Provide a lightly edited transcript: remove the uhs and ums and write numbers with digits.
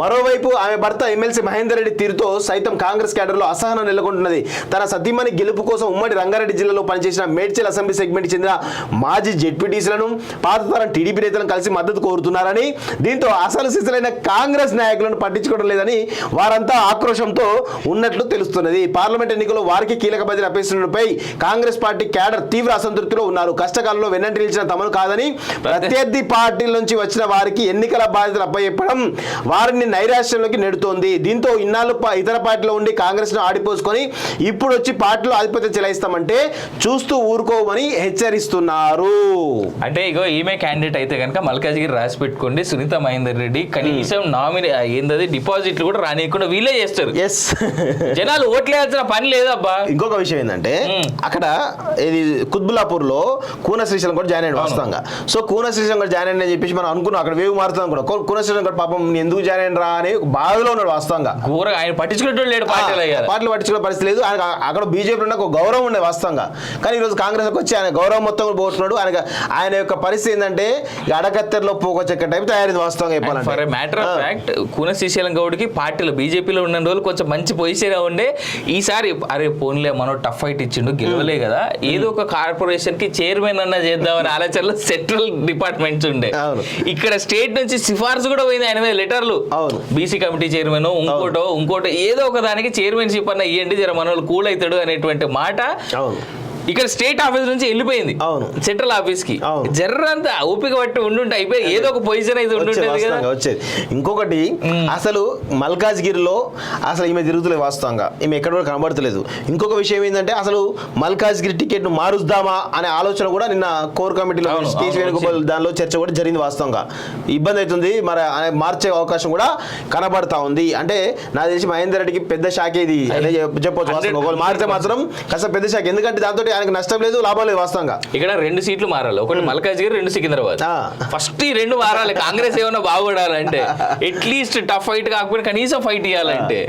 మరోవైపు ఆమె భర్త ఎమ్మెల్సీ మహేందర్ రెడ్డి తీరుతో సైతం కాంగ్రెస్ క్యాడర్ లో అసహనం నెలకొంటున్నది. తన సతీమణి గెలుపు కోసం ఉమ్మడి రంగారెడ్డి జిల్లాలో పనిచేసిన మేడ్చల్ అసెంబ్లీ సెగ్మెంట్ చెందిన మాజీ జెడ్పీటీసీలను పాతతరం టీడీపీ నేతలను కలిసి మద్దతు కోరుతున్నారని, దీంతో అసలు సిసలైన కాంగ్రెస్ నాయకులను పట్టించుకోవడం లేదని వారంతా ఆక్రోశంతో ఉన్నట్లు తెలుస్తున్నది. పార్లమెంట్ ఎన్నికల్లో వారికి కీలక బదిలీ అప్పేస్తున్నపై కాంగ్రెస్ పార్టీ క్యాడర్ తీవ్ర అసంతృప్తిలో ఉన్నారు. కష్టకాలంలో వెన్నంటి నిలిచిన తమను కాదని ప్రత్యర్థి పార్టీల నుంచి వచ్చిన వారికి ఎన్నికల బాధ్యతలు అప్పచెప్పడం వారిని నైరాశ్యంలోకి నెడుతోంది. దీంతో ఇన్నాళ్ళు ఇతర పార్టీలో ఉండి కాంగ్రెస్ ను ఆడిపోసుకొని ఇప్పుడు వచ్చి పార్టీలో ఆధిపత్యం చెలాయిస్తామంటే చూస్తూ ఊరుకోమని హెచ్చరిస్తున్నారు. అంటే ఇగో ఈమె క్యాండిడేట్ అయితే కనుక మల్కాజ్గిరి రాసి పెట్టుకోండి, సునీత మహేందర్ రెడ్డి కనీసం నామినీ ఏందది డిపాజిట్లు కూడా రానియకుండా వీళ్ళే చేస్తారు. జనాలు ఓట్లేయాల్సిన పని లేదబ్బా. ఇంకొక విషయం ఏంటంటే అక్కడ ఇది కుత్బుల్లాపూర్ లో కూన శ్రీశైలం కూడా జాయిన్ అయ్యాడు వాస్తవంగా. సో కూన శ్రీశైలం కూడా జాయిన్ అని చెప్పేసి మనం అనుకున్నాం అక్కడ వేవ్ మారుతుంది అనుకున్నాం. కూన శ్రీశైలం కూడా పాపం ఎందుకు జాయిన్ అయిన రా అని బాధలో ఉన్నాడు వాస్తవంగా. ఆయన పట్టించుకునేటోడు లేడు, పార్టీలు పట్టించుకునే పరిస్థితి లేదు. ఆయన అక్కడ బీజేపీ ఒక గౌరవం ఉండే వాస్తవంగా. కానీ ఈరోజు కాంగ్రెస్కి వచ్చి ఆయన గౌరవం మొత్తం పోతున్నాడు. ఆయన యొక్క పరిస్థితి ఏంటంటే అడకత్తెరలో పోకొచ్చే టైప్ తయారైంది వాస్తవంగా చెప్పాలంటే. Matter of fact Kuna Srisailam గౌడ్కి పార్టీలో బీజేపీలో ఉన్న రోజులు కొంచెం మంచి పొజిషన్ ఉండే. ఈసారి అరే పోన్లే మనం టఫ్ ఫైట్ ఇచ్చిండు గెలవలే కదా, ఏదో ఒక కార్పొరేషన్ కి చైర్మన్ అన్న చేద్దామని ఆలోచనలో సెంట్రల్ డిపార్ట్మెంట్స్ ఉండే. ఇక్కడ స్టేట్ నుంచి సిఫార్సు కూడా పోయింది ఆయన మీద లెటర్లు. బీసీ కమిటీ చైర్మన్ ఇంకోటో ఏదో ఒక దానికి చైర్మన్షిప్ అన్న ఇవ్వండి జర మన వాళ్ళు కూల్ అవుతాడు అనేటువంటి మాట ఇక్కడ స్టేట్ ఆఫీస్ నుంచి వెళ్ళిపోయింది సెంట్రల్ ఆఫీస్ కి. జర్రంతా ఓపిక పట్టి ఉండుంటే అయిపోయి ఏదో ఒక పొజిషన్ అయితే ఉండుంటది కదా వచ్చేది. ఇంకొకటి అసలు మల్కాజ్గిరిలో అసలు ఈమె తిరుగుతలేదు వాస్తవంగా, ఈమె ఎక్కడ కూడా కనబడతలేదు. ఇంకొక విషయం ఏంటంటే అసలు మల్కాజ్గిరి టికెట్ ను మారుద్దామా అనే ఆలోచన కూడా నిన్న కోర్ కమిటీలో వేణుగోపాల్ దానిలో చర్చ కూడా జరిగింది వాస్తవంగా. ఇబ్బంది అవుతుంది, మరి మార్చే అవకాశం కూడా కనబడతా ఉంది. అంటే నాకు తెలిసి మహేందర్ రెడ్డికి పెద్ద షాక్ ఇది చెప్పొచ్చు. మారితే మాత్రం కాస్త పెద్ద షాక్, ఎందుకంటే దాంతో ఆయనకు నష్టం లేదు లాభం లేదు వాస్తవంగా. ఇక్కడ 2 సీట్లు మారాలి, ఒకటి మల్కాజ్గిరి 2 సికింద్రాబాద్. ఫస్ట్ ఈ 2 మారాలి కాంగ్రెస్ ఏమన్నా బాగుపడాలంటే, అట్లీస్ట్ టఫ్ ఫైట్ కాకపోయినా కనీసం ఫైట్ ఇవ్వాలంటే.